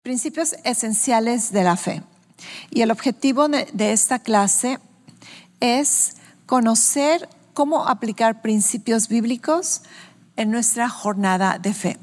Principios esenciales de la fe. Y el objetivo de esta clase es conocer cómo aplicar principios bíblicos en nuestra jornada de fe.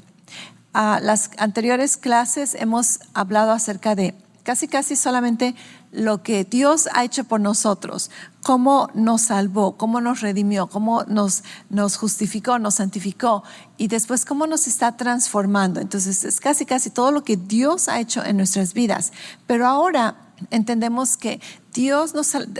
Las anteriores clases hemos hablado acerca de casi solamente lo que Dios ha hecho por nosotros, cómo nos salvó, cómo nos redimió, cómo nos justificó, nos santificó y después cómo nos está transformando. Entonces es casi todo lo que Dios ha hecho en nuestras vidas. Pero ahora entendemos que Dios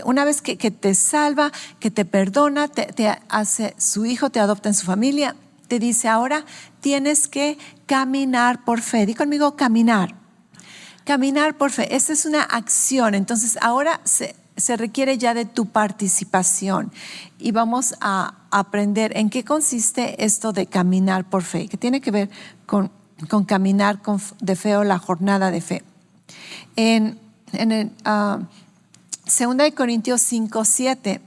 una vez que te salva, que te perdona, te hace su hijo, te adopta en su familia, te dice ahora tienes que caminar por fe. Di conmigo caminar. Caminar por fe, esta es una acción, entonces ahora se requiere ya de tu participación y vamos a aprender en qué consiste esto de caminar por fe, que tiene que ver con caminar de fe o la jornada de fe. En 2 Corintios 5:7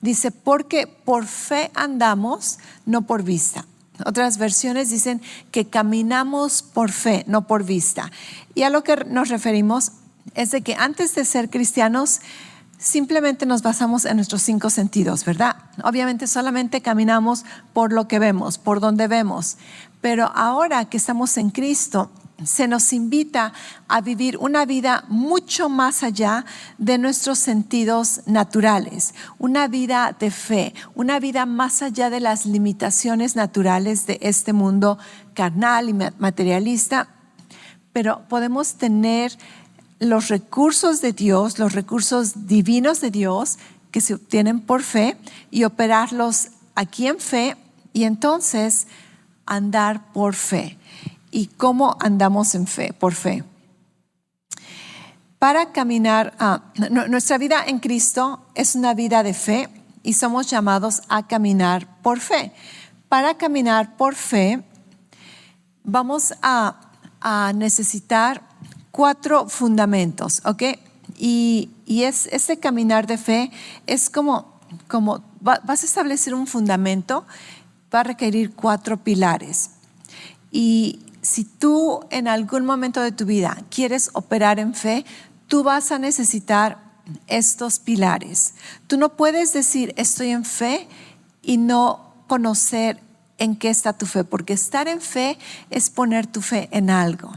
dice, porque por fe andamos, no por vista. Otras versiones dicen que caminamos por fe, no por vista. Y a lo que nos referimos es de que antes de ser cristianos simplemente nos basamos en nuestros 5 sentidos, ¿verdad? Obviamente solamente caminamos por lo que vemos, por donde vemos. Pero ahora que estamos en Cristo, se nos invita a vivir una vida mucho más allá de nuestros sentidos naturales, una vida de fe, una vida más allá de las limitaciones naturales de este mundo carnal y materialista, pero podemos tener los recursos de Dios, los recursos divinos de Dios que se obtienen por fe y operarlos aquí en fe y entonces andar por fe. ¿Y cómo andamos en fe, por fe? Para caminar, nuestra vida en Cristo es una vida de fe y somos llamados a caminar por fe. Para caminar por fe, vamos a necesitar 4 fundamentos, ¿ok? Y este caminar de fe es como vas a establecer un fundamento, va a requerir 4 pilares. Y si tú en algún momento de tu vida quieres operar en fe, tú vas a necesitar estos pilares. Tú no puedes decir estoy en fe y no conocer en qué está tu fe, porque estar en fe es poner tu fe en algo.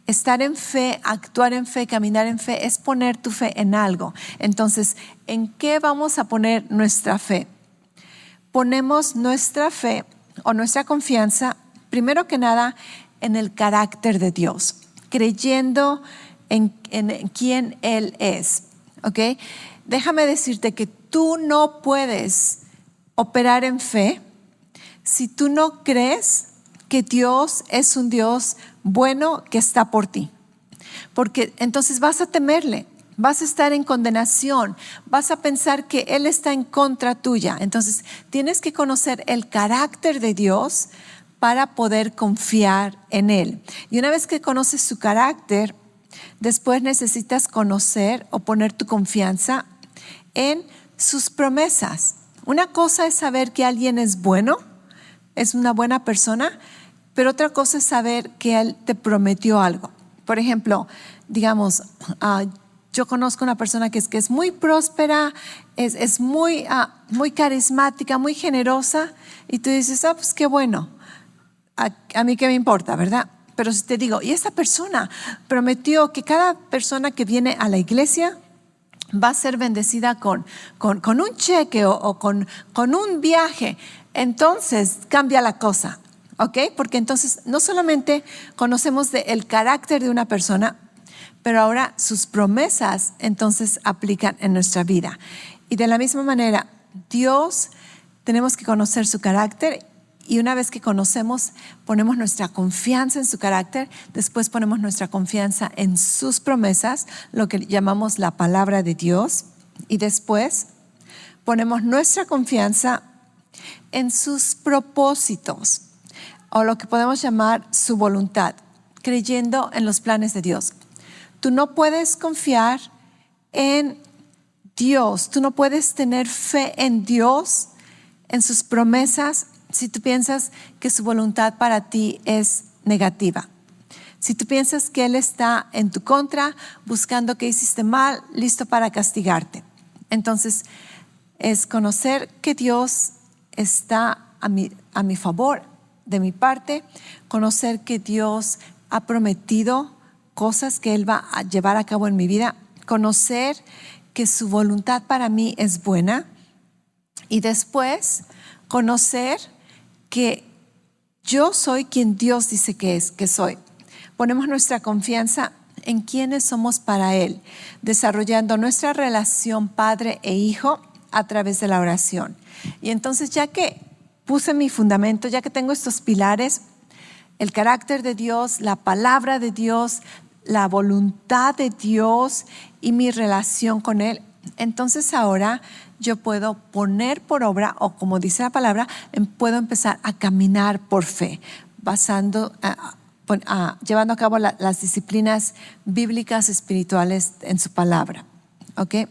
Estar en fe, actuar en fe, caminar en fe es poner tu fe en algo. Entonces, ¿en qué vamos a poner nuestra fe? Ponemos nuestra fe o nuestra confianza primero que nada en el carácter de Dios, creyendo en quién Él es, ¿ok? Déjame decirte que tú no puedes operar en fe si tú no crees que Dios es un Dios bueno que está por ti, porque entonces vas a temerle, vas a estar en condenación, vas a pensar que Él está en contra tuya. Entonces tienes que conocer el carácter de Dios para poder confiar en Él. Y una vez que conoces su carácter, después necesitas conocer o poner tu confianza en sus promesas. Una cosa es saber que alguien es bueno, es una buena persona, pero otra cosa es saber que Él te prometió algo. Por ejemplo, digamos, yo conozco una persona que es muy próspera, es muy carismática, muy generosa, y tú dices, pues qué bueno. A mí qué me importa, ¿verdad? Pero si te digo, y esta persona prometió que cada persona que viene a la iglesia va a ser bendecida con un cheque o con un viaje, entonces cambia la cosa, ¿ok? Porque entonces no solamente conocemos el carácter de una persona, pero ahora sus promesas entonces aplican en nuestra vida. Y de la misma manera, Dios, tenemos que conocer su carácter. Y una vez que conocemos, ponemos nuestra confianza en su carácter, después ponemos nuestra confianza en sus promesas, lo que llamamos la palabra de Dios, y después ponemos nuestra confianza en sus propósitos, o lo que podemos llamar su voluntad, creyendo en los planes de Dios. Tú no puedes confiar en Dios, tú no puedes tener fe en Dios, en sus promesas, si tú piensas que su voluntad para ti es negativa. Si tú piensas que Él está en tu contra, buscando que hiciste mal, listo para castigarte. Entonces, es conocer que Dios está a mi favor, de mi parte, conocer que Dios ha prometido cosas que Él va a llevar a cabo en mi vida, conocer que su voluntad para mí es buena y después conocer que yo soy quien Dios dice que soy. Ponemos nuestra confianza en quienes somos para Él, desarrollando nuestra relación padre e hijo a través de la oración. Y entonces, ya que puse mi fundamento, ya que tengo estos pilares, el carácter de Dios, la palabra de Dios, la voluntad de Dios y mi relación con Él, entonces ahora yo puedo poner por obra, o como dice la palabra, puedo empezar a caminar por fe, llevando a cabo las disciplinas bíblicas espirituales en su palabra. ¿Okay?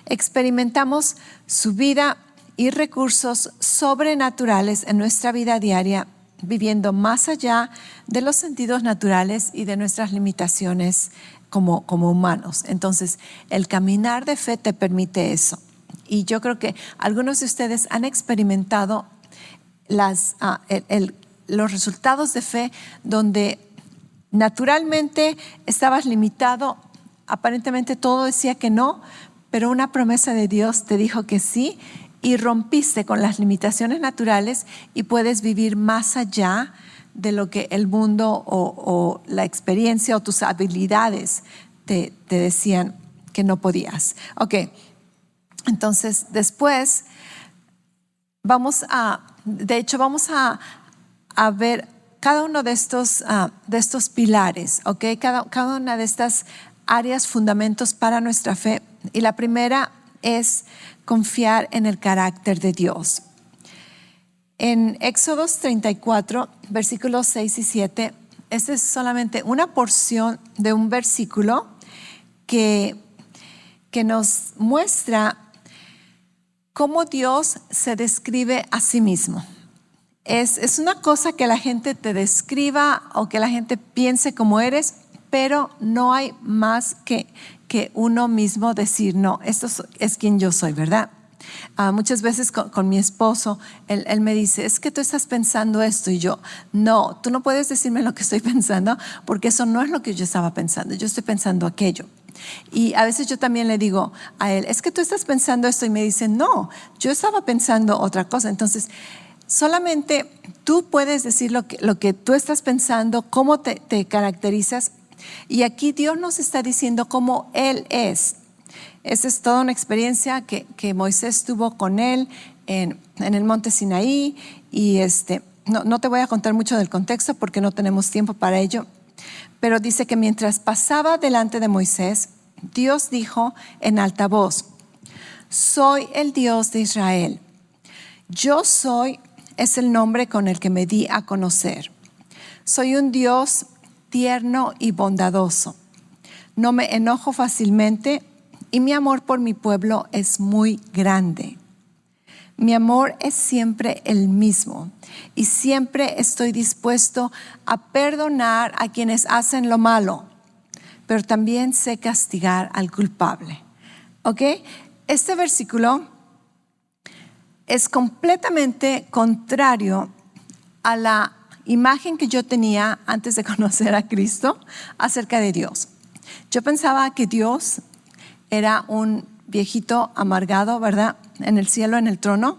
Experimentamos su vida y recursos sobrenaturales en nuestra vida diaria, viviendo más allá de los sentidos naturales y de nuestras limitaciones como humanos. Entonces, el caminar de fe te permite eso. Y yo creo que algunos de ustedes han experimentado los resultados de fe donde naturalmente estabas limitado, aparentemente todo decía que no, pero una promesa de Dios te dijo que sí y rompiste con las limitaciones naturales y puedes vivir más allá de lo que el mundo o la experiencia o tus habilidades te decían que no podías. Ok, entonces después vamos a ver cada uno de estos pilares, ¿ok? Cada una de estas áreas, fundamentos para nuestra fe. Y la primera es confiar en el carácter de Dios. En Éxodos 34, versículos 6 y 7, esta es solamente una porción de un versículo que nos muestra cómo Dios se describe a sí mismo. Es una cosa que la gente te describa o que la gente piense como eres, pero no hay más que uno mismo decir, no, esto es quien yo soy, ¿verdad? Muchas veces con mi esposo, él me dice, es que tú estás pensando esto, y yo, no, tú no puedes decirme lo que estoy pensando, porque eso no es lo que yo estaba pensando, yo estoy pensando aquello. Y a veces yo también le digo a él, es que tú estás pensando esto, y me dice, no, yo estaba pensando otra cosa. Entonces, solamente tú puedes decir lo que tú estás pensando, cómo te caracterizas. Y aquí Dios nos está diciendo cómo Él es. Esa es toda una experiencia que Moisés tuvo con Él en el monte Sinaí. Y no te voy a contar mucho del contexto porque no tenemos tiempo para ello. Pero dice que mientras pasaba delante de Moisés, Dios dijo en alta voz, soy el Dios de Israel. Yo soy es el nombre con el que me di a conocer. Soy un Dios tierno y bondadoso. No me enojo fácilmente y mi amor por mi pueblo es muy grande. Mi amor es siempre el mismo y siempre estoy dispuesto a perdonar a quienes hacen lo malo, pero también sé castigar al culpable. ¿Ok? Este versículo es completamente contrario a la imagen que yo tenía antes de conocer a Cristo acerca de Dios. Yo pensaba que Dios era un viejito amargado, ¿verdad? En el cielo, en el trono,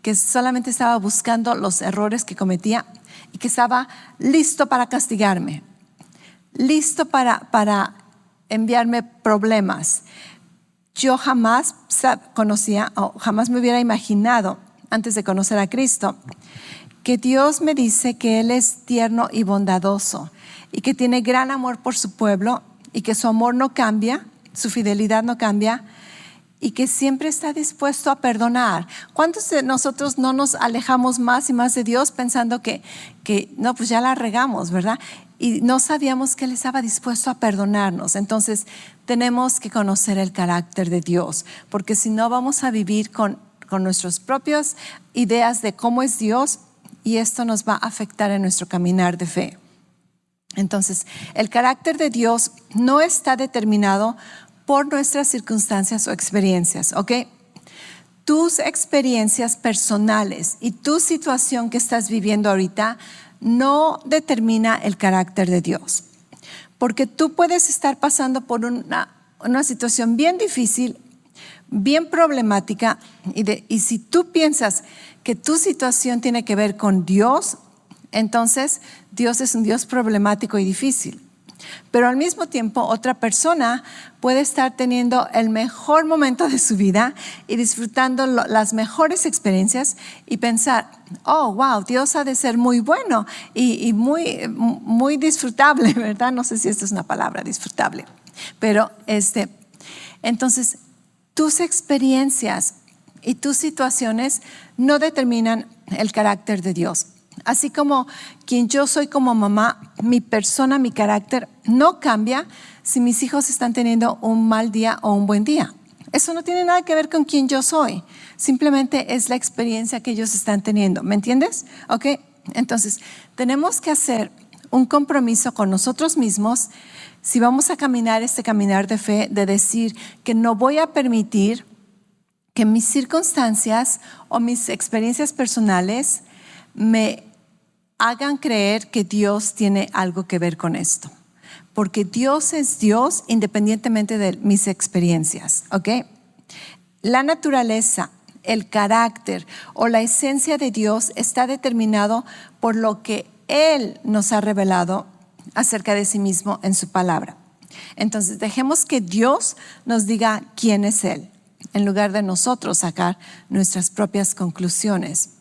que solamente estaba buscando los errores que cometía y que estaba listo para castigarme, listo para enviarme problemas. Yo jamás conocía o jamás me hubiera imaginado, antes de conocer a Cristo, que Dios me dice que Él es tierno y bondadoso y que tiene gran amor por su pueblo y que su amor no cambia, su fidelidad no cambia y que siempre está dispuesto a perdonar. ¿Cuántos de nosotros no nos alejamos más y más de Dios pensando que no, pues ya la regamos, ¿verdad? Y no sabíamos que Él estaba dispuesto a perdonarnos. Entonces tenemos que conocer el carácter de Dios, porque si no vamos a vivir con nuestras propias ideas de cómo es Dios y esto nos va a afectar en nuestro caminar de fe. Entonces, el carácter de Dios no está determinado por nuestras circunstancias o experiencias, ¿ok? Tus experiencias personales y tu situación que estás viviendo ahorita no determina el carácter de Dios. Porque tú puedes estar pasando por una situación bien difícil, bien problemática, y si tú piensas que tu situación tiene que ver con Dios, entonces Dios es un Dios problemático y difícil. Pero al mismo tiempo otra persona puede estar teniendo el mejor momento de su vida y disfrutando las mejores experiencias y pensar, oh, wow, Dios ha de ser muy bueno y muy disfrutable, ¿verdad? No sé si esta es una palabra, disfrutable. Pero entonces tus experiencias y tus situaciones no determinan el carácter de Dios. Así como quien yo soy como mamá, mi persona, mi carácter no cambia si mis hijos están teniendo un mal día o un buen día. Eso no tiene nada que ver con quien yo soy. Simplemente es la experiencia que ellos están teniendo. ¿Me entiendes? ¿Ok? Entonces, tenemos que hacer un compromiso con nosotros mismos si vamos a caminar este caminar de fe, de decir que no voy a permitir que mis circunstancias o mis experiencias personales me hagan creer que Dios tiene algo que ver con esto. Porque Dios es Dios independientemente de mis experiencias, ¿ok? La naturaleza, el carácter o la esencia de Dios está determinado por lo que Él nos ha revelado acerca de sí mismo en su palabra. Entonces, dejemos que Dios nos diga quién es Él, en lugar de nosotros sacar nuestras propias conclusiones.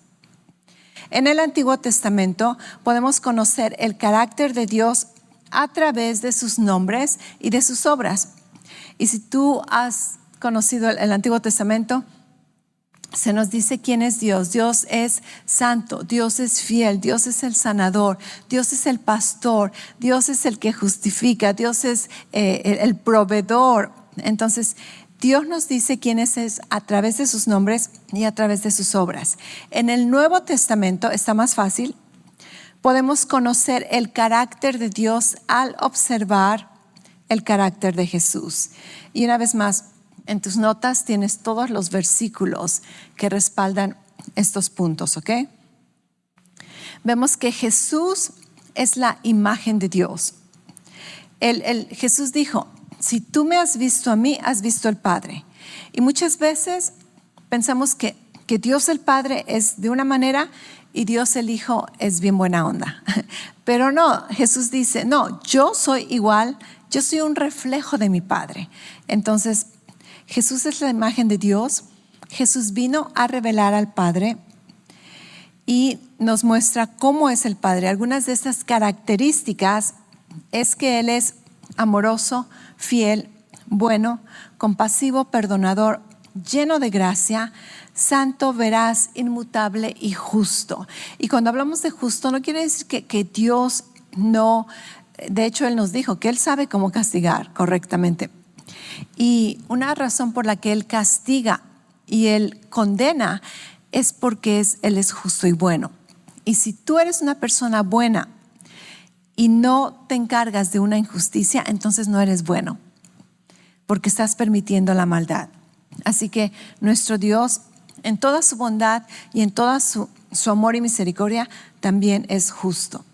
En el Antiguo Testamento podemos conocer el carácter de Dios a través de sus nombres y de sus obras. Y si tú has conocido el Antiguo Testamento, se nos dice quién es Dios. Dios es santo, Dios es fiel, Dios es el sanador, Dios es el pastor, Dios es el que justifica, Dios es el proveedor. Entonces, Dios nos dice quién es a través de sus nombres y a través de sus obras. En el Nuevo Testamento está más fácil. Podemos conocer el carácter de Dios al observar el carácter de Jesús. Y una vez más, en tus notas tienes todos los versículos que respaldan estos puntos, ¿ok? Vemos que Jesús es la imagen de Dios. Jesús dijo, si tú me has visto a mí, has visto al Padre. Y muchas veces pensamos que Dios el Padre es de una manera y Dios el Hijo es bien buena onda. Pero no, Jesús dice, no, yo soy igual, yo soy un reflejo de mi Padre. Entonces, Jesús es la imagen de Dios. Jesús vino a revelar al Padre y nos muestra cómo es el Padre. Algunas de estas características es que Él es amoroso, fiel, bueno, compasivo, perdonador, lleno de gracia, santo, veraz, inmutable y justo. Y cuando hablamos de justo, no quiere decir que Dios no, de hecho Él nos dijo que Él sabe cómo castigar correctamente. Y una razón por la que Él castiga y Él condena es porque Él es justo y bueno. Y si tú eres una persona buena y no te encargas de una injusticia, entonces no eres bueno, porque estás permitiendo la maldad. Así que nuestro Dios, en toda su bondad y en toda su amor y misericordia, también es justo.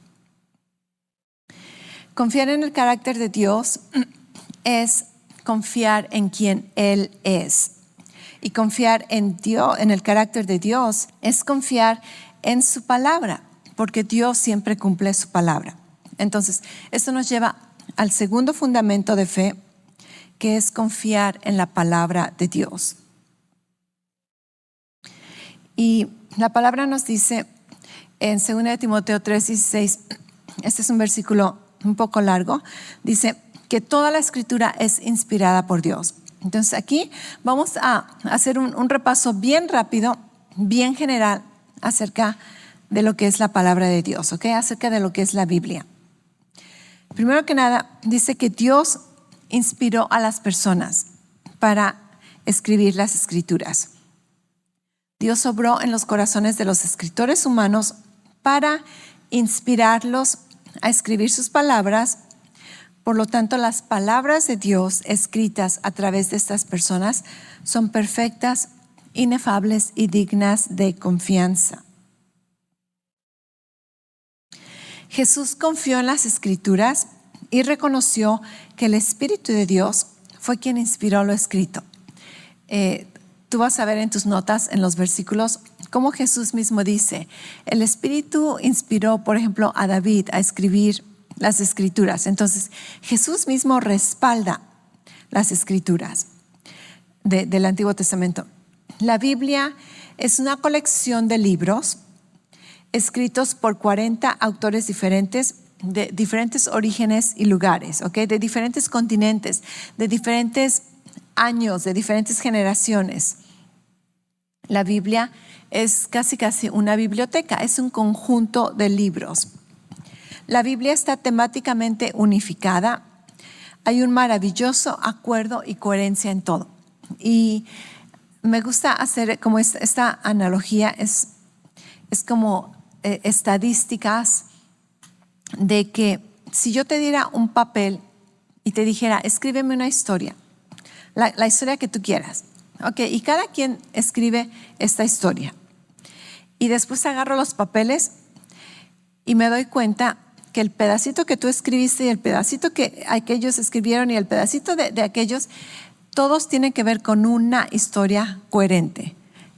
Confiar en el carácter de Dios es confiar en quien Él es. Y confiar en Dios, en el carácter de Dios, es confiar en su palabra, porque Dios siempre cumple su palabra. Entonces, esto nos lleva al segundo fundamento de fe, que es confiar en la palabra de Dios. Y la palabra nos dice en 2 Timoteo 3:16, este es un versículo un poco largo, dice que toda la escritura es inspirada por Dios. Entonces aquí vamos a hacer un repaso bien rápido, bien general acerca de lo que es la palabra de Dios, ¿ok? Acerca de lo que es la Biblia. Primero que nada, dice que Dios inspiró a las personas para escribir las escrituras. Dios obró en los corazones de los escritores humanos para inspirarlos a escribir sus palabras. Por lo tanto, las palabras de Dios escritas a través de estas personas son perfectas, inefables y dignas de confianza. Jesús confió en las Escrituras y reconoció que el Espíritu de Dios fue quien inspiró lo escrito. Tú vas a ver en tus notas, en los versículos, cómo Jesús mismo dice, el Espíritu inspiró, por ejemplo, a David a escribir las Escrituras. Entonces, Jesús mismo respalda las Escrituras del Antiguo Testamento. La Biblia es una colección de libros escritos por 40 autores diferentes, de diferentes orígenes y lugares, ¿okay? De diferentes continentes, de diferentes años, de diferentes generaciones. La Biblia es casi una biblioteca, es un conjunto de libros. La Biblia está temáticamente unificada. Hay un maravilloso acuerdo y coherencia en todo. Y me gusta hacer como esta analogía, es como estadísticas de que si yo te diera un papel y te dijera, escríbeme una historia, la historia que tú quieras, y cada quien escribe esta historia. Y después agarro los papeles y me doy cuenta que el pedacito que tú escribiste y el pedacito que aquellos escribieron y el pedacito de aquellos, todos tienen que ver con una historia coherente,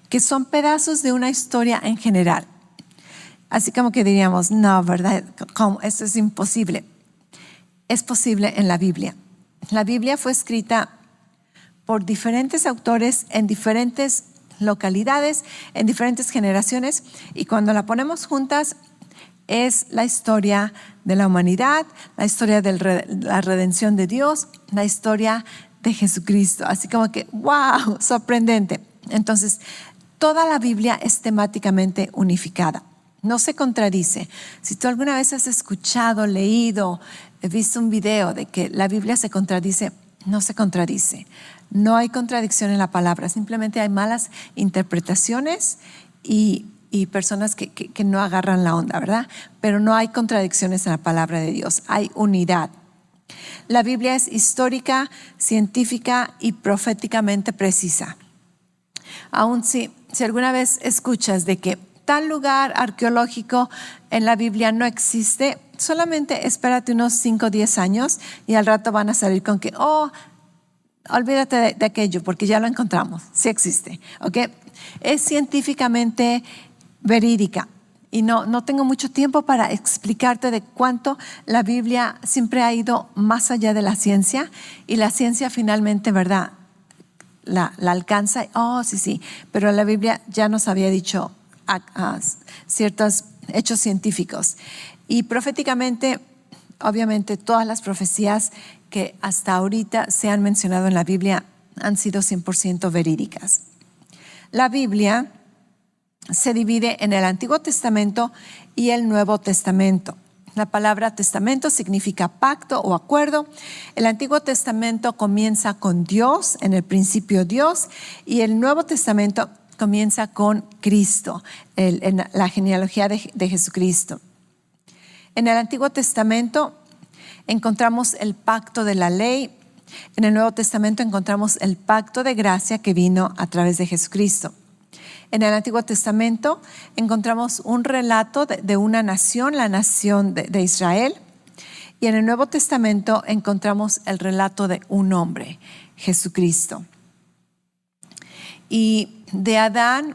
que son pedazos de una historia en general. Así como que diríamos, no, ¿verdad? ¿Cómo? Esto es imposible. Es posible en la Biblia. La Biblia fue escrita por diferentes autores en diferentes localidades, en diferentes generaciones, y cuando la ponemos juntas es la historia de la humanidad, la historia de la redención de Dios, la historia de Jesucristo. Así como que, wow, sorprendente. Entonces, toda la Biblia es temáticamente unificada. No se contradice. Si tú alguna vez has escuchado, leído, visto un video de que la Biblia se contradice, no se contradice. No hay contradicción en la palabra, simplemente hay malas interpretaciones y personas que no agarran la onda, ¿verdad? Pero no hay contradicciones en la palabra de Dios, hay unidad. La Biblia es histórica, científica y proféticamente precisa. Aun si alguna vez escuchas de que tal lugar arqueológico en la Biblia no existe, solamente espérate unos 5 o 10 años y al rato van a salir con que, olvídate de aquello porque ya lo encontramos, sí existe, ¿ok? Es científicamente verídica y no tengo mucho tiempo para explicarte de cuánto la Biblia siempre ha ido más allá de la ciencia y la ciencia finalmente, ¿verdad? La alcanza, sí, pero la Biblia ya nos había dicho ciertos hechos científicos. Y proféticamente, obviamente, todas las profecías que hasta ahorita se han mencionado en la Biblia han sido 100% verídicas. La Biblia se divide en el Antiguo Testamento y el Nuevo Testamento. La palabra testamento significa pacto o acuerdo. El Antiguo Testamento comienza con Dios, en el principio Dios, y el Nuevo Testamento comienza con Cristo, en la genealogía de Jesucristo. En el Antiguo Testamento encontramos el pacto de la ley. En el Nuevo Testamento encontramos el pacto de gracia que vino a través de Jesucristo. En el Antiguo Testamento encontramos un relato de una nación, la nación de Israel. Y en el Nuevo Testamento encontramos el relato de un hombre, Jesucristo. Y de Adán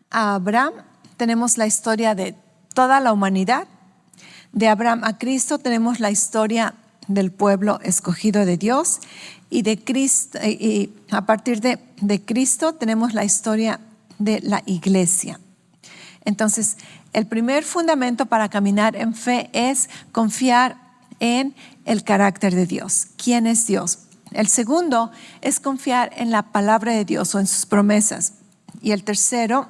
a Abraham tenemos la historia de toda la humanidad. De Abraham a Cristo tenemos la historia del pueblo escogido de Dios. Y de Cristo, y a partir de Cristo tenemos la historia de la iglesia. Entonces, el primer fundamento para caminar en fe es confiar en el carácter de Dios. ¿Quién es Dios? El segundo es confiar en la palabra de Dios o en sus promesas. Y el tercero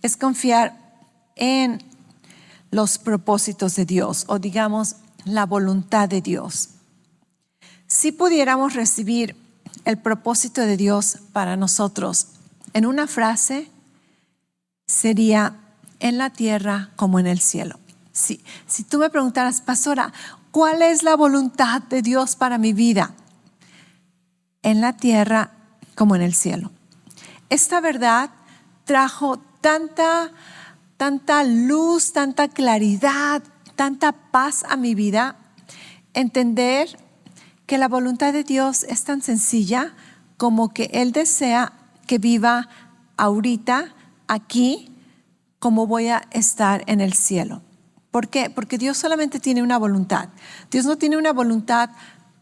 es confiar en los propósitos de Dios o digamos la voluntad de Dios. Si pudiéramos recibir el propósito de Dios para nosotros en una frase, sería en la tierra como en el cielo. Si tú me preguntaras, pastora, ¿cuál es la voluntad de Dios para mi vida? En la tierra como en el cielo. Esta verdad trajo tanta luz, tanta claridad, tanta paz a mi vida. Entender que la voluntad de Dios es tan sencilla como que Él desea que viva ahorita, aquí, como voy a estar en el cielo. ¿Por qué? Porque Dios solamente tiene una voluntad. Dios no tiene una voluntad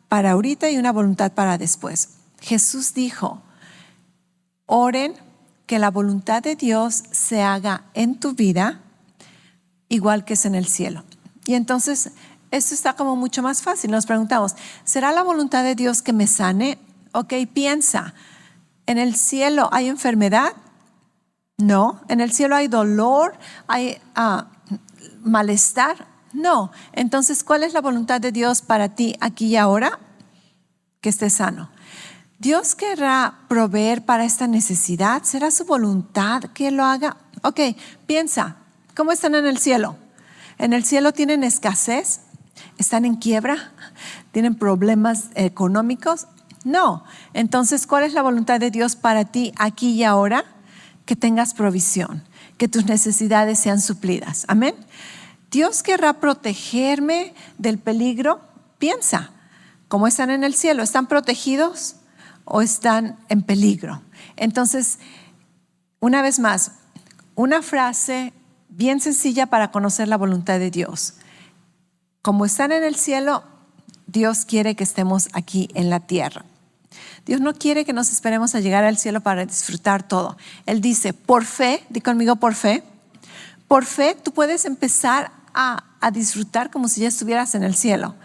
para ahorita y una voluntad para después. Jesús dijo, oren que la voluntad de Dios se haga en tu vida igual que es en el cielo. Y entonces esto está como mucho más fácil. Nos preguntamos, ¿será la voluntad de Dios que me sane? Ok, piensa, ¿en el cielo hay enfermedad? No. ¿En el cielo hay dolor? ¿Hay malestar? No. Entonces, ¿cuál es la voluntad de Dios para ti aquí y ahora? Que estés sano. ¿Dios querrá proveer para esta necesidad? ¿Será su voluntad que Él lo haga? Ok, piensa, ¿cómo están en el cielo? ¿En el cielo tienen escasez? ¿Están en quiebra? ¿Tienen problemas económicos? No. Entonces, ¿cuál es la voluntad de Dios para ti aquí y ahora? Que tengas provisión, que tus necesidades sean suplidas. Amén. ¿Dios querrá protegerme del peligro? Piensa, ¿cómo están en el cielo? ¿Están protegidos o están en peligro? Entonces, una vez más, una frase bien sencilla para conocer la voluntad de Dios. Como están en el cielo, Dios quiere que estemos aquí en la tierra. Dios no quiere que nos esperemos a llegar al cielo para disfrutar todo. Él dice, por fe, di conmigo por fe tú puedes empezar a disfrutar como si ya estuvieras en el cielo.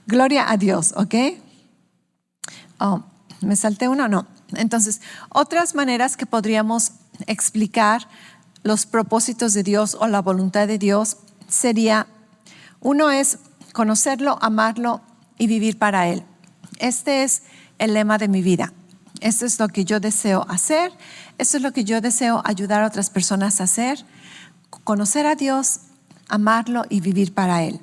Gloria a Dios, ¿ok? Oh, ¿me salté uno? No. Entonces, otras maneras que podríamos explicar los propósitos de Dios o la voluntad de Dios sería, uno es conocerlo, amarlo y vivir para Él. Este es el lema de mi vida. Esto es lo que yo deseo hacer. Esto es lo que yo deseo ayudar a otras personas a hacer. Conocer a Dios, amarlo y vivir para Él.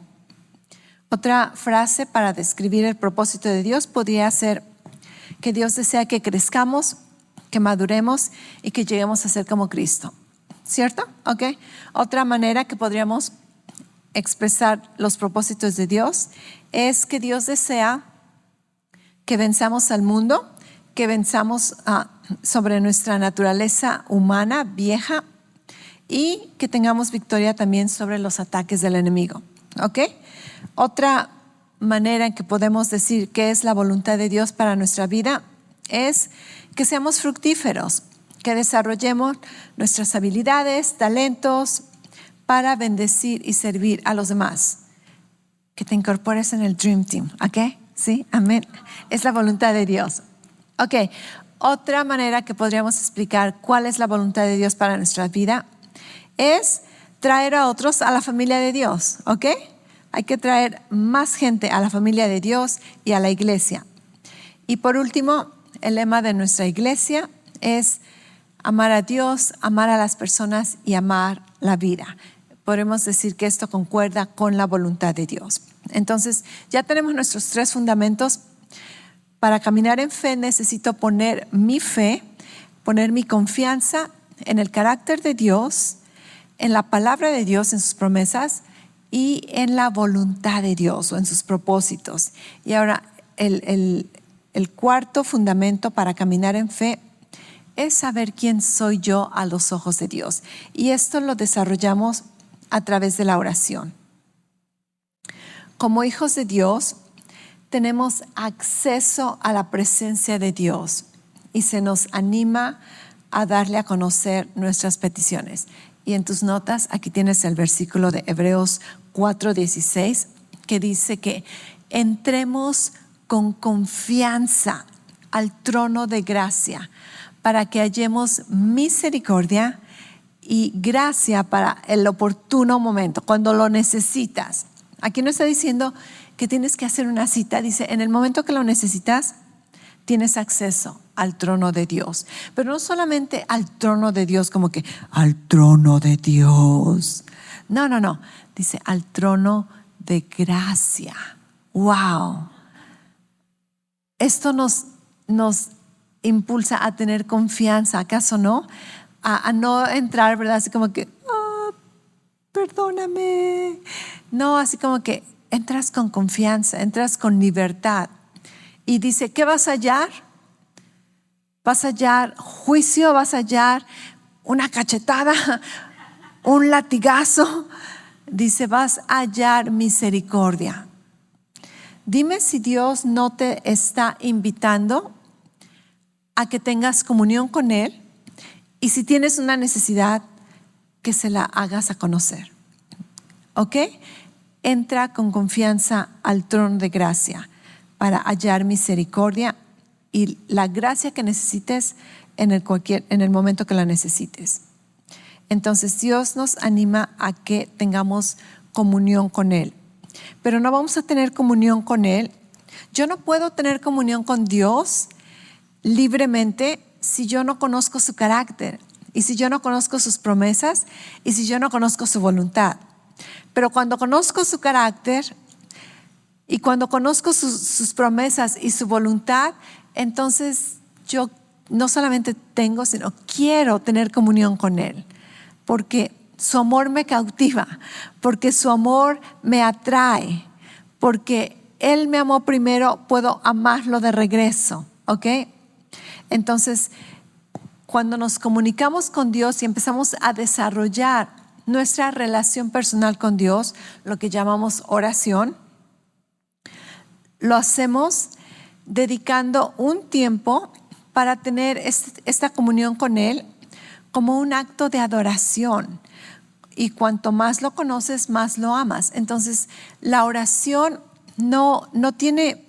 Otra frase para describir el propósito de Dios podría ser que Dios desea que crezcamos, que maduremos y que lleguemos a ser como Cristo. ¿Cierto? ¿Ok? Otra manera que podríamos expresar los propósitos de Dios es que Dios desea que venzamos al mundo, que venzamos sobre nuestra naturaleza humana vieja y que tengamos victoria también sobre los ataques del enemigo. ¿Ok? Otra manera en que podemos decir que es la voluntad de Dios para nuestra vida es que seamos fructíferos, que desarrollemos nuestras habilidades, talentos para bendecir y servir a los demás. Que te incorpores en el Dream Team, ¿ok? Sí, amén. Es la voluntad de Dios. Ok, otra manera que podríamos explicar cuál es la voluntad de Dios para nuestra vida es traer a otros a la familia de Dios, ¿ok? Hay que traer más gente a la familia de Dios y a la iglesia. Y por último, el lema de nuestra iglesia es amar a Dios, amar a las personas y amar la vida. Podemos decir que esto concuerda con la voluntad de Dios. Entonces, ya tenemos nuestros 3 fundamentos. Para caminar en fe necesito poner mi fe, poner mi confianza en el carácter de Dios, en la palabra de Dios, en sus promesas y en la voluntad de Dios o en sus propósitos. Y ahora, el cuarto fundamento para caminar en fe es saber quién soy yo a los ojos de Dios. Y esto lo desarrollamos a través de la oración. Como hijos de Dios, tenemos acceso a la presencia de Dios y se nos anima a darle a conocer nuestras peticiones. Y en tus notas, aquí tienes el versículo de Hebreos 4:16, que dice que entremos con confianza al trono de gracia para que hallemos misericordia y gracia para el oportuno momento, cuando lo necesitas. Aquí no está diciendo que tienes que hacer una cita, dice, en el momento que lo necesitas, tienes acceso al trono de Dios. Pero no solamente al trono de Dios, como que al trono de Dios. No. Dice al trono de gracia. ¡Wow! Esto nos impulsa a tener confianza, ¿acaso no? A no entrar, ¿verdad? Así como que, perdóname. No, así como que entras con confianza, entras con libertad. Y dice, ¿qué vas a hallar? Vas a hallar juicio, vas a hallar una cachetada, un latigazo. Dice, vas a hallar misericordia. Dime si Dios no te está invitando a que tengas comunión con Él y si tienes una necesidad, que se la hagas a conocer. ¿Ok? Entra con confianza al trono de gracia para hallar misericordia y la gracia que necesites en el momento que la necesites. Entonces Dios nos anima a que tengamos comunión con Él. Pero no vamos a tener comunión con Él. Yo no puedo tener comunión con Dios libremente si yo no conozco su carácter y si yo no conozco sus promesas y si yo no conozco su voluntad. Pero cuando conozco su carácter y cuando conozco sus promesas y su voluntad, entonces yo no solamente tengo, sino quiero tener comunión con Él, porque su amor me cautiva, porque su amor me atrae, porque Él me amó primero, puedo amarlo de regreso, ¿ok? Entonces, cuando nos comunicamos con Dios y empezamos a desarrollar nuestra relación personal con Dios, lo que llamamos oración, lo hacemos dedicando un tiempo para tener esta comunión con Él como un acto de adoración. Y cuanto más lo conoces, más lo amas. Entonces, la oración no tiene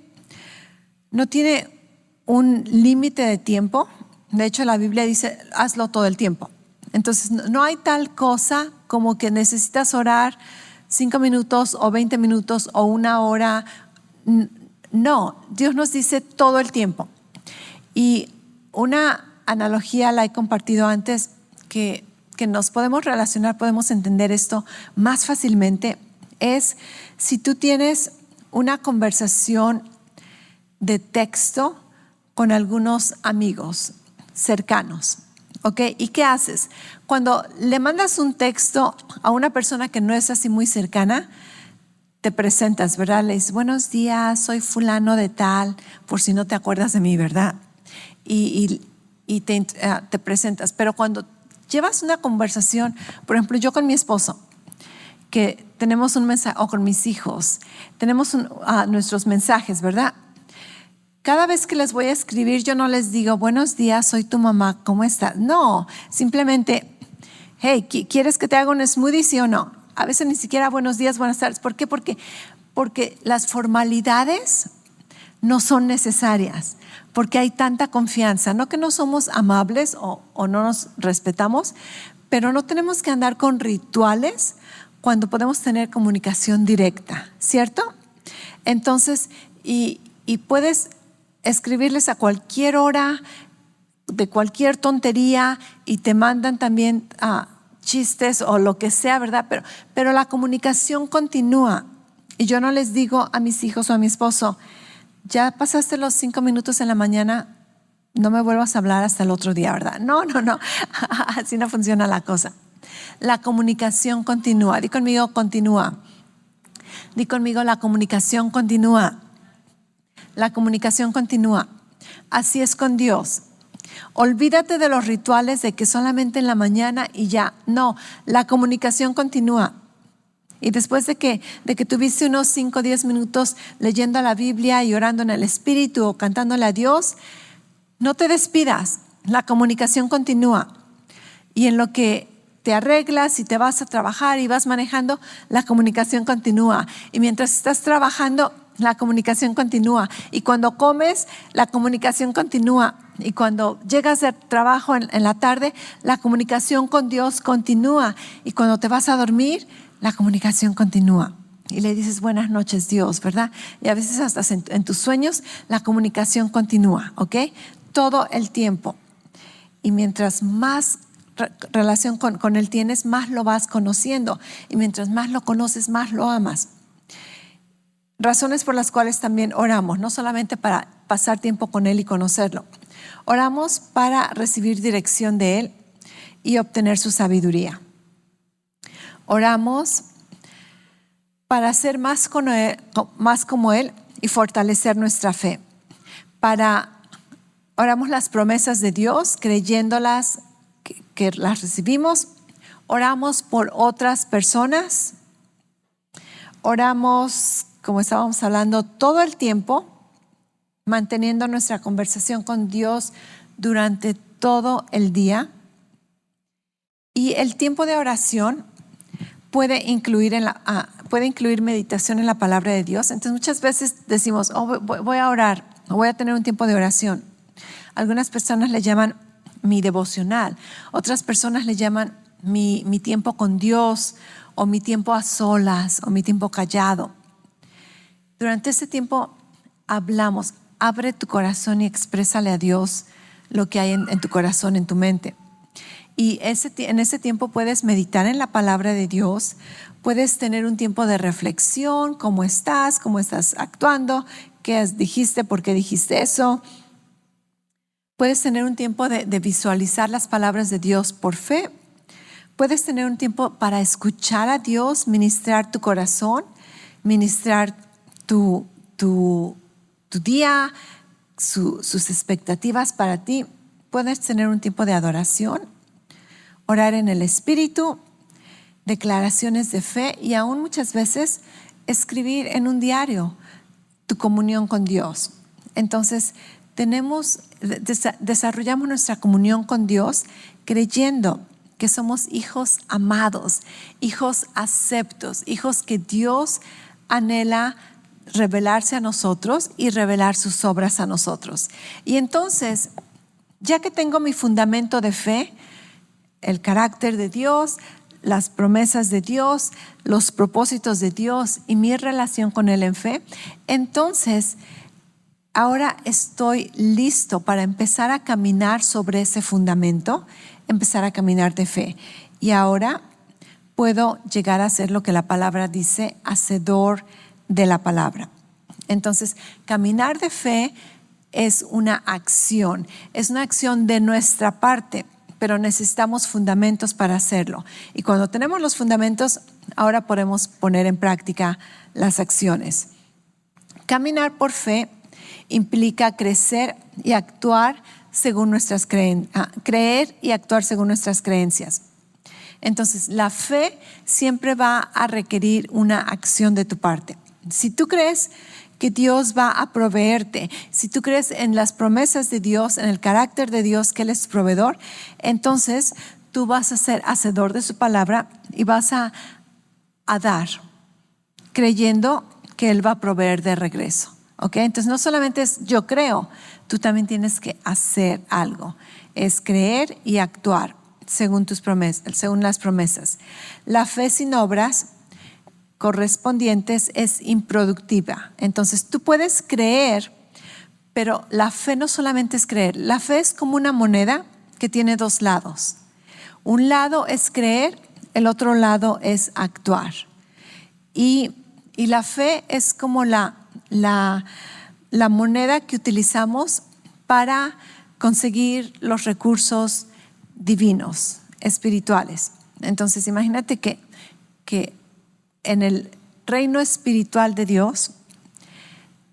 un límite de tiempo. De hecho, la Biblia dice, hazlo todo el tiempo. Entonces, no hay tal cosa como que necesitas orar 5 minutos o 20 minutos o 1 hora. No, Dios nos dice todo el tiempo. Y una analogía la he compartido antes que nos podemos relacionar, podemos entender esto más fácilmente, es si tú tienes una conversación de texto con algunos amigos cercanos, ¿ok? ¿Y qué haces? Cuando le mandas un texto a una persona que no es así muy cercana, te presentas, ¿verdad? Le dices, buenos días, soy fulano de tal, por si no te acuerdas de mí, ¿verdad? Y te presentas. Pero cuando llevas una conversación, por ejemplo, yo con mi esposo, que tenemos un mensaje, o con mis hijos, tenemos nuestros mensajes, ¿verdad? Cada vez que les voy a escribir, yo no les digo, buenos días, soy tu mamá, ¿cómo estás? No, simplemente, hey, ¿quieres que te haga un smoothie, sí o no? A veces ni siquiera buenos días, buenas tardes. ¿Por qué? Porque las formalidades no son necesarias, porque hay tanta confianza. No que no somos amables o no nos respetamos, pero no tenemos que andar con rituales cuando podemos tener comunicación directa, ¿cierto? Entonces, y puedes escribirles a cualquier hora, de cualquier tontería, y te mandan también chistes o lo que sea, ¿verdad? Pero la comunicación continúa. Y yo no les digo a mis hijos o a mi esposo, ya pasaste los 5 minutos en la mañana, no me vuelvas a hablar hasta el otro día, ¿verdad? No. Así no funciona la cosa. La comunicación continúa. Di conmigo, continúa. Di conmigo, la comunicación continúa. La comunicación continúa. Así es con Dios. Olvídate de los rituales de que solamente en la mañana y ya. No, la comunicación continúa. Y después de que tuviste unos 5 o 10 minutos leyendo la Biblia y orando en el Espíritu o cantándole a Dios, no te despidas. La comunicación continúa. Y en lo que te arreglas y te vas a trabajar y vas manejando, la comunicación continúa. Y mientras estás trabajando, la comunicación continúa. Y cuando comes, la comunicación continúa. Y cuando llegas de trabajo en la tarde, la comunicación con Dios continúa. Y cuando te vas a dormir, la comunicación continúa. Y le dices buenas noches, Dios, ¿verdad? Y a veces hasta en tus sueños la comunicación continúa, ¿ok? Todo el tiempo. Y mientras más relación con Él tienes, más lo vas conociendo. Y mientras más lo conoces, más lo amas. Razones por las cuales también oramos, no solamente para pasar tiempo con Él y conocerlo. Oramos para recibir dirección de Él y obtener su sabiduría. Oramos para ser más como Él y fortalecer nuestra fe. Oramos las promesas de Dios, creyéndolas que las recibimos. Oramos por otras personas. Oramos, como estábamos hablando, todo el tiempo, manteniendo nuestra conversación con Dios durante todo el día. Y el tiempo de oración puede incluir meditación en la palabra de Dios. Entonces muchas veces decimos, voy a orar, o voy a tener un tiempo de oración. Algunas personas le llaman mi devocional, otras personas le llaman mi tiempo con Dios, o mi tiempo a solas, o mi tiempo callado. Durante ese tiempo hablamos, abre tu corazón y exprésale a Dios lo que hay en tu corazón, en tu mente. Y en ese tiempo puedes meditar en la palabra de Dios, puedes tener un tiempo de reflexión, cómo estás actuando, qué dijiste, por qué dijiste eso. Puedes tener un tiempo de visualizar las palabras de Dios por fe. Puedes tener un tiempo para escuchar a Dios, ministrar tu corazón, ministrar tu día, sus expectativas para ti. Puedes tener un tiempo de adoración, orar en el Espíritu, declaraciones de fe y aún muchas veces escribir en un diario tu comunión con Dios. Entonces desarrollamos nuestra comunión con Dios creyendo que somos hijos amados, hijos aceptos, hijos que Dios anhela revelarse a nosotros y revelar sus obras a nosotros. Y entonces, ya que tengo mi fundamento de fe, el carácter de Dios, las promesas de Dios, los propósitos de Dios y mi relación con Él en fe, entonces ahora estoy listo para empezar a caminar sobre ese fundamento, empezar a caminar de fe. Y ahora puedo llegar a ser lo que la palabra dice, hacedor de la palabra. Entonces, caminar de fe es una acción de nuestra parte, pero necesitamos fundamentos para hacerlo. Y cuando tenemos los fundamentos, ahora podemos poner en práctica las acciones. Caminar por fe implica crecer y actuar según nuestras creer y actuar según nuestras creencias. Entonces, la fe siempre va a requerir una acción de tu parte. Si tú crees que Dios va a proveerte, si tú crees en las promesas de Dios, en el carácter de Dios, que Él es proveedor, entonces tú vas a ser hacedor de su palabra y vas a dar, creyendo que Él va a proveer de regreso. ¿Okay? Entonces no solamente es yo creo, tú también tienes que hacer algo. Es creer y actuar según tus promesas, según las promesas. La fe sin obras correspondientes es improductiva. Entonces tú puedes creer, pero la fe no solamente es creer. La fe es como una moneda que tiene dos lados. Un lado es creer, el otro lado es actuar. Y la fe es como la moneda que utilizamos para conseguir los recursos divinos, espirituales. Entonces imagínate que en el reino espiritual de Dios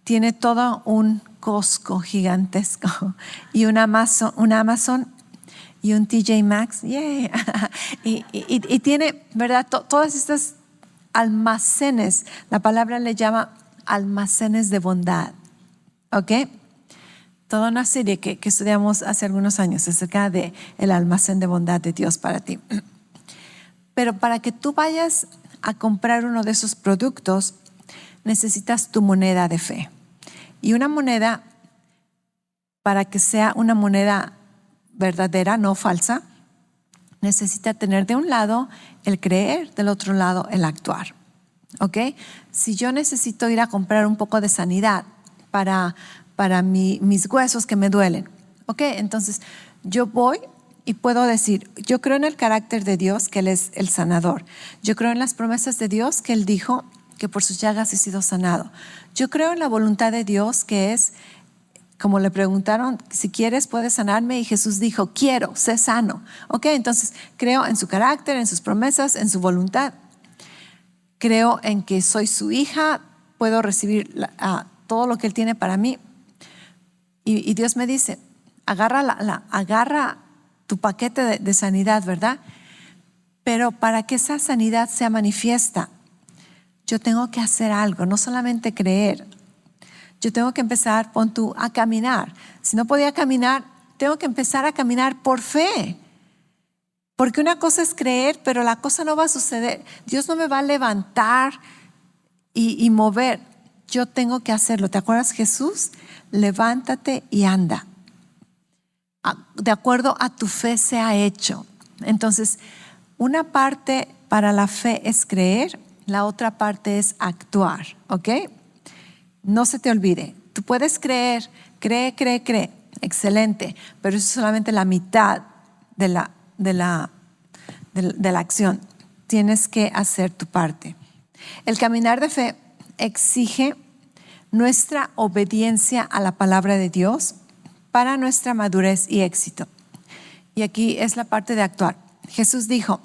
tiene todo un Costco gigantesco y un Amazon y un TJ Maxx, yeah. y tiene, ¿verdad? Todas estas almacenes, la palabra le llama almacenes de bondad, ¿ok? Toda una serie que estudiamos hace algunos años acerca de el almacén de bondad de Dios para ti. Pero para que tú vayas a comprar uno de esos productos, necesitas tu moneda de fe. Y una moneda, para que sea una moneda verdadera, no falsa, necesita tener de un lado el creer, del otro lado el actuar. ¿Ok? Si yo necesito ir a comprar un poco de sanidad para mis huesos que me duelen, ¿ok? Entonces yo voy y puedo decir, yo creo en el carácter de Dios, que Él es el sanador. Yo creo en las promesas de Dios, que Él dijo que por sus llagas he sido sanado. Yo creo en la voluntad de Dios, que es, como le preguntaron, si quieres puedes sanarme, y Jesús dijo, quiero, sé sano. Ok, entonces creo en su carácter, en sus promesas, en su voluntad. Creo en que soy su hija, puedo recibir todo lo que Él tiene para mí. Y Dios me dice, agarra tu paquete de sanidad, ¿verdad? Pero para que esa sanidad sea manifiesta, yo tengo que hacer algo, no solamente creer. Yo tengo que empezar, a caminar. Si no podía caminar, tengo que empezar a caminar por fe. Porque una cosa es creer, pero la cosa no va a suceder. Dios no me va a levantar y mover. Yo tengo que hacerlo. ¿Te acuerdas, Jesús? Levántate y anda. De acuerdo a tu fe se ha hecho. Entonces, una parte para la fe es creer, la otra parte es actuar, ¿ok? No se te olvide, tú puedes creer, cree. Excelente, pero eso es solamente la mitad de la acción. Tienes que hacer tu parte. El caminar de fe exige nuestra obediencia a la palabra de Dios para nuestra madurez y éxito. Y aquí es la parte de actuar. Jesús dijo,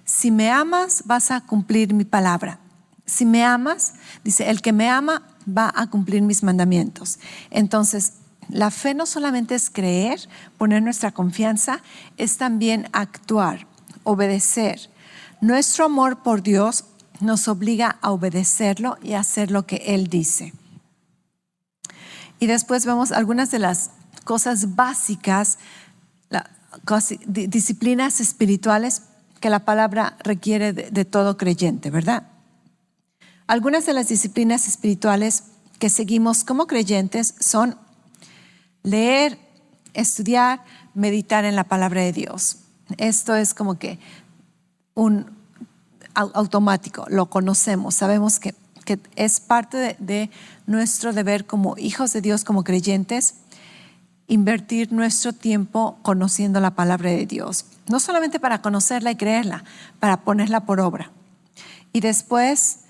si me amas, vas a cumplir mi palabra. Si me amas, dice, el que me ama va a cumplir mis mandamientos. Entonces, la fe no solamente es creer, poner nuestra confianza, es también actuar, obedecer. Nuestro amor por Dios nos obliga a obedecerlo y a hacer lo que Él dice. Y después vemos algunas de las cosas básicas, disciplinas espirituales que la palabra requiere de todo creyente, ¿verdad? Algunas de las disciplinas espirituales que seguimos como creyentes son leer, estudiar, meditar en la palabra de Dios. Esto es como que un automático, lo conocemos, sabemos que es parte de nuestro deber como hijos de Dios, como creyentes, invertir nuestro tiempo conociendo la palabra de Dios. No solamente para conocerla y creerla, para ponerla por obra. Y después,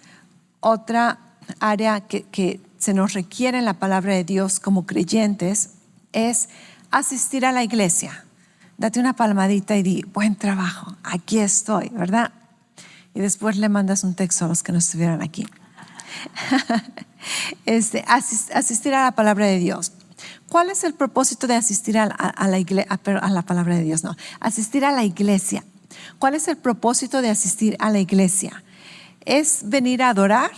otra área que se nos requiere en la palabra de Dios como creyentes es asistir a la iglesia. Date una palmadita y di, buen trabajo, aquí estoy, ¿verdad? Y después le mandas un texto a los que no estuvieran aquí. Asistir a la palabra de Dios. ¿Cuál es el propósito de asistir a la palabra de Dios? No, asistir a la iglesia. ¿Cuál es el propósito de asistir a la iglesia? Es venir a adorar,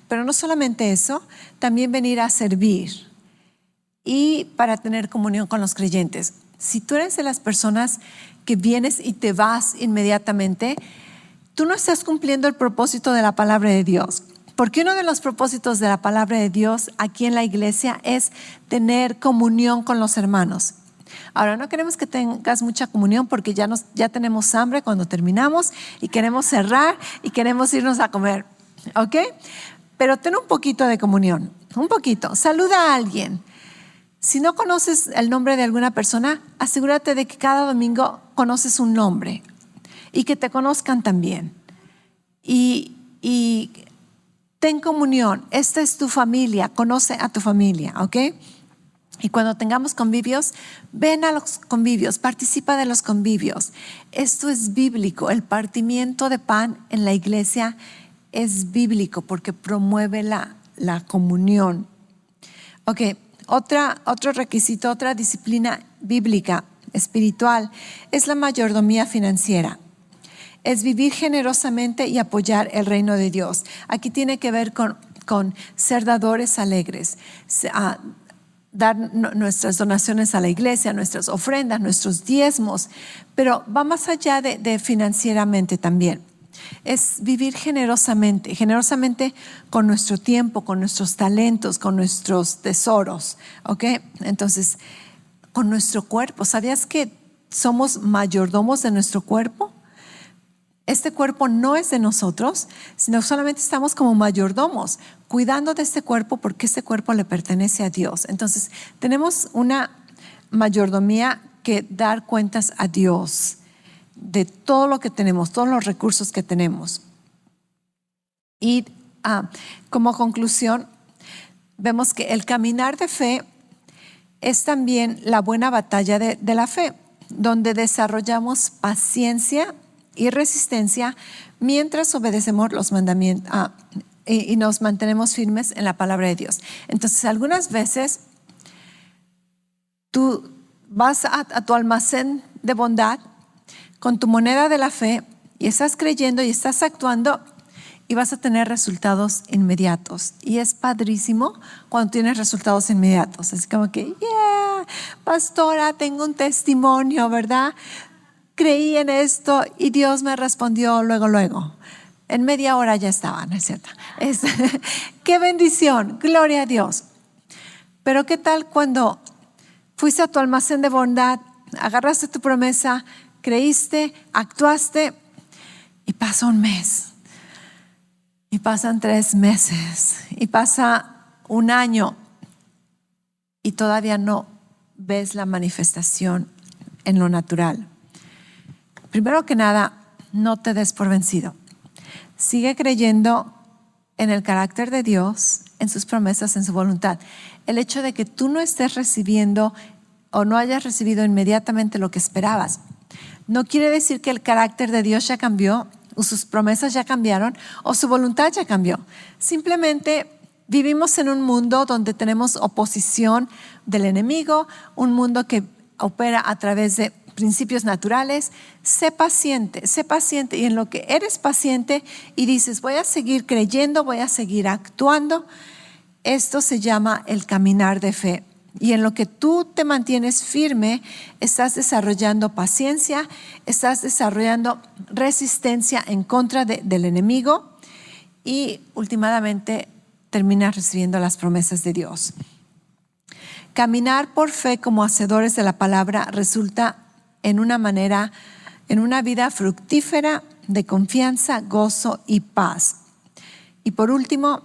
pero no solamente eso, también venir a servir y para tener comunión con los creyentes. Si tú eres de las personas que vienes y te vas inmediatamente, tú no estás cumpliendo el propósito de la palabra de Dios. Porque uno de los propósitos de la palabra de Dios aquí en la iglesia es tener comunión con los hermanos. Ahora, no queremos que tengas mucha comunión porque ya tenemos hambre cuando terminamos y queremos cerrar y queremos irnos a comer, ¿ok? Pero ten un poquito de comunión, un poquito. Saluda a alguien. Si no conoces el nombre de alguna persona, asegúrate de que cada domingo conoces un nombre y que te conozcan también. Y ten comunión. Esta es tu familia. Conoce a tu familia, ¿ok? Y cuando tengamos convivios, ven a los convivios, participa de los convivios. Esto es bíblico. El partimiento de pan en la iglesia es bíblico porque promueve la comunión. Ok, otro requisito, otra disciplina bíblica, espiritual, es la mayordomía financiera. Es vivir generosamente y apoyar el reino de Dios. Aquí tiene que ver con ser dadores alegres, dar nuestras donaciones a la iglesia, nuestras ofrendas, nuestros diezmos, pero va más allá de financieramente también. Es vivir generosamente con nuestro tiempo, con nuestros talentos, con nuestros tesoros, ¿ok? Entonces, con nuestro cuerpo. ¿Sabías que somos mayordomos de nuestro cuerpo? Este cuerpo no es de nosotros, sino solamente estamos como mayordomos, cuidando de este cuerpo porque este cuerpo le pertenece a Dios. Entonces, tenemos una mayordomía que dar cuentas a Dios de todo lo que tenemos, todos los recursos que tenemos. Y como conclusión, vemos que el caminar de fe es también la buena batalla de la fe, donde desarrollamos paciencia y resistencia mientras obedecemos los mandamientos y nos mantenemos firmes en la palabra de Dios. Entonces, algunas veces tú vas a tu almacén de bondad con tu moneda de la fe y estás creyendo y estás actuando y vas a tener resultados inmediatos. Y es padrísimo cuando tienes resultados inmediatos. Así como que, pastora, tengo un testimonio, ¿verdad? Creí en esto y Dios me respondió luego. En media hora ya estaba, ¿no es cierto? ¡Qué bendición! Gloria a Dios. Pero ¿qué tal cuando fuiste a tu almacén de bondad, agarraste tu promesa, creíste, actuaste y pasa un mes? Y pasan 3 meses y pasa un año y todavía no ves la manifestación en lo natural. Primero que nada, no te des por vencido. Sigue creyendo en el carácter de Dios, en sus promesas, en su voluntad. El hecho de que tú no estés recibiendo o no hayas recibido inmediatamente lo que esperabas, no quiere decir que el carácter de Dios ya cambió, o sus promesas ya cambiaron, o su voluntad ya cambió. Simplemente vivimos en un mundo donde tenemos oposición del enemigo, un mundo que opera a través de principios naturales. Sé paciente y en lo que eres paciente y dices voy a seguir creyendo, voy a seguir actuando, esto se llama el caminar de fe. Y en lo que tú te mantienes firme, estás desarrollando paciencia, estás desarrollando resistencia en contra del enemigo y últimamente terminas recibiendo las promesas de Dios. Caminar por fe como hacedores de la palabra resulta en una vida fructífera de confianza, gozo y paz. Y por último,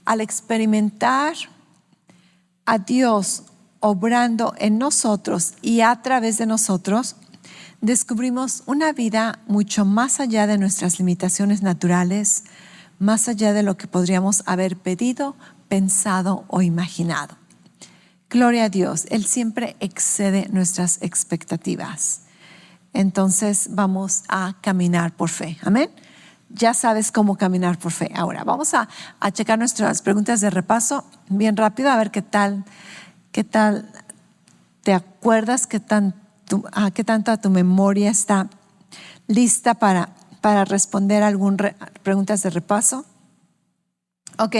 al experimentar a Dios obrando en nosotros y a través de nosotros, descubrimos una vida mucho más allá de nuestras limitaciones naturales, más allá de lo que podríamos haber pedido, pensado o imaginado. Gloria a Dios, Él siempre excede nuestras expectativas. Entonces vamos a caminar por fe. Amén. Ya sabes cómo caminar por fe. Ahora vamos a checar nuestras preguntas de repaso bien rápido, a ver qué tal te acuerdas, qué tanto a tu memoria está lista para responder algunas preguntas de repaso. Ok,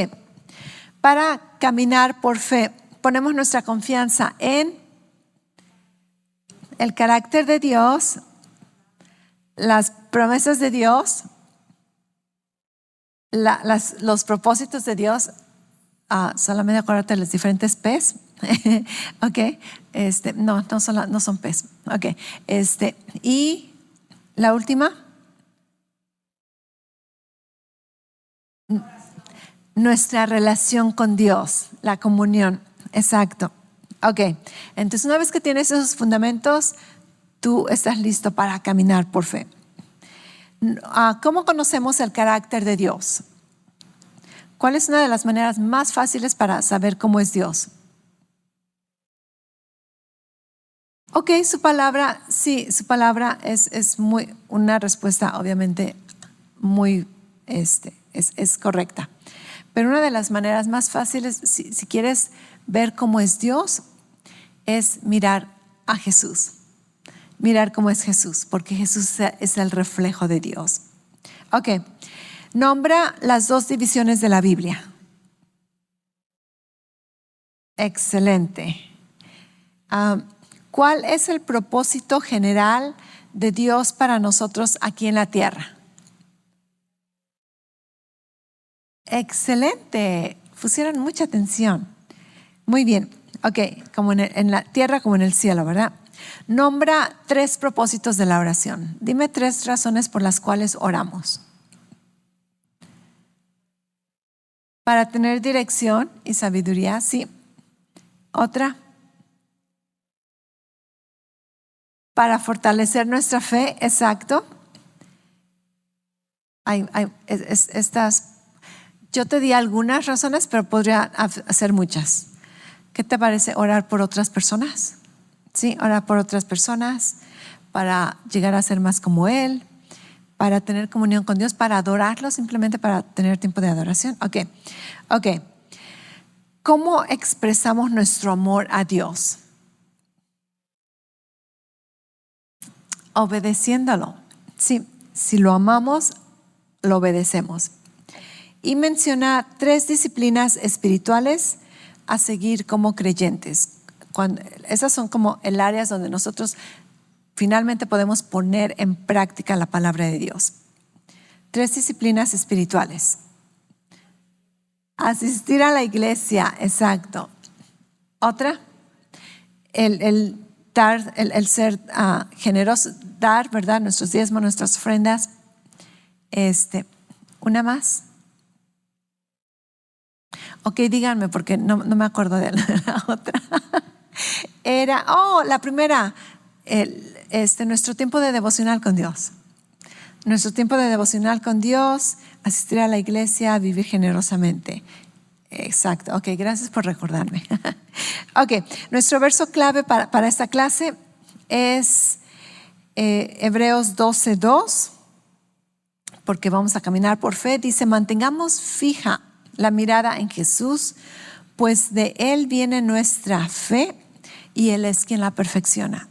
para caminar por fe ponemos nuestra confianza en el carácter de Dios, las promesas de Dios, los propósitos de Dios. Solamente acuérdate de los diferentes P's. Ok, no son P's. Ok, y la última, nuestra relación con Dios, la comunión. Exacto. Ok, entonces una vez que tienes esos fundamentos, tú estás listo para caminar por fe. ¿Cómo conocemos el carácter de Dios? ¿Cuál es una de las maneras más fáciles para saber cómo es Dios? Ok, su palabra es muy, una respuesta obviamente muy, es correcta. Pero una de las maneras más fáciles, si quieres ver cómo es Dios, es mirar a Jesús. Mirar cómo es Jesús, porque Jesús es el reflejo de Dios. Ok, nombra las 2 divisiones de la Biblia. Excelente. ¿Cuál es el propósito general de Dios para nosotros aquí en la tierra? Excelente. Pusieron mucha atención. Muy bien. Ok, como en la tierra como en el cielo, ¿verdad? Nombra 3 propósitos de la oración. Dime 3 razones por las cuales oramos. Para tener dirección y sabiduría, sí. ¿Otra? para fortalecer nuestra fe, exacto. Yo te di algunas razones, pero podría hacer muchas. ¿Qué te parece orar por otras personas? Sí, orar por otras personas para llegar a ser más como Él, para tener comunión con Dios, para adorarlo, simplemente para tener tiempo de adoración. Ok. ¿Cómo expresamos nuestro amor a Dios? Obedeciéndolo. Sí, si lo amamos, lo obedecemos. Y menciona 3 disciplinas espirituales a seguir como creyentes. Esas son como el área donde nosotros finalmente podemos poner en práctica la palabra de Dios. 3 disciplinas espirituales. Asistir a la iglesia, exacto. Otra, el dar, el ser generoso, dar, ¿verdad? Nuestros diezmos, nuestras ofrendas. Una más. Ok, díganme porque no me acuerdo de la otra. Era, la primera, nuestro tiempo de devocional con Dios. Nuestro tiempo de devocional con Dios, asistir a la iglesia, vivir generosamente. Exacto, ok, gracias por recordarme. Ok, nuestro verso clave para esta clase es Hebreos 12:2, porque vamos a caminar por fe. Dice, mantengamos fija la mirada en Jesús, pues de Él viene nuestra fe y Él es quien la perfecciona.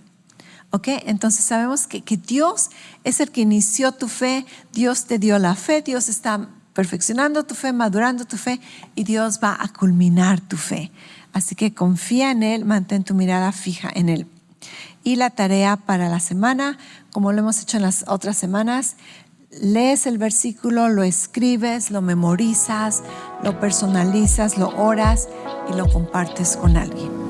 ¿Ok? Entonces sabemos que Dios es el que inició tu fe, Dios te dio la fe, Dios está perfeccionando tu fe, madurando tu fe y Dios va a culminar tu fe. Así que confía en Él, mantén tu mirada fija en Él. Y la tarea para la semana, como lo hemos hecho en las otras semanas, lees el versículo, lo escribes, lo memorizas, lo personalizas, lo oras y lo compartes con alguien.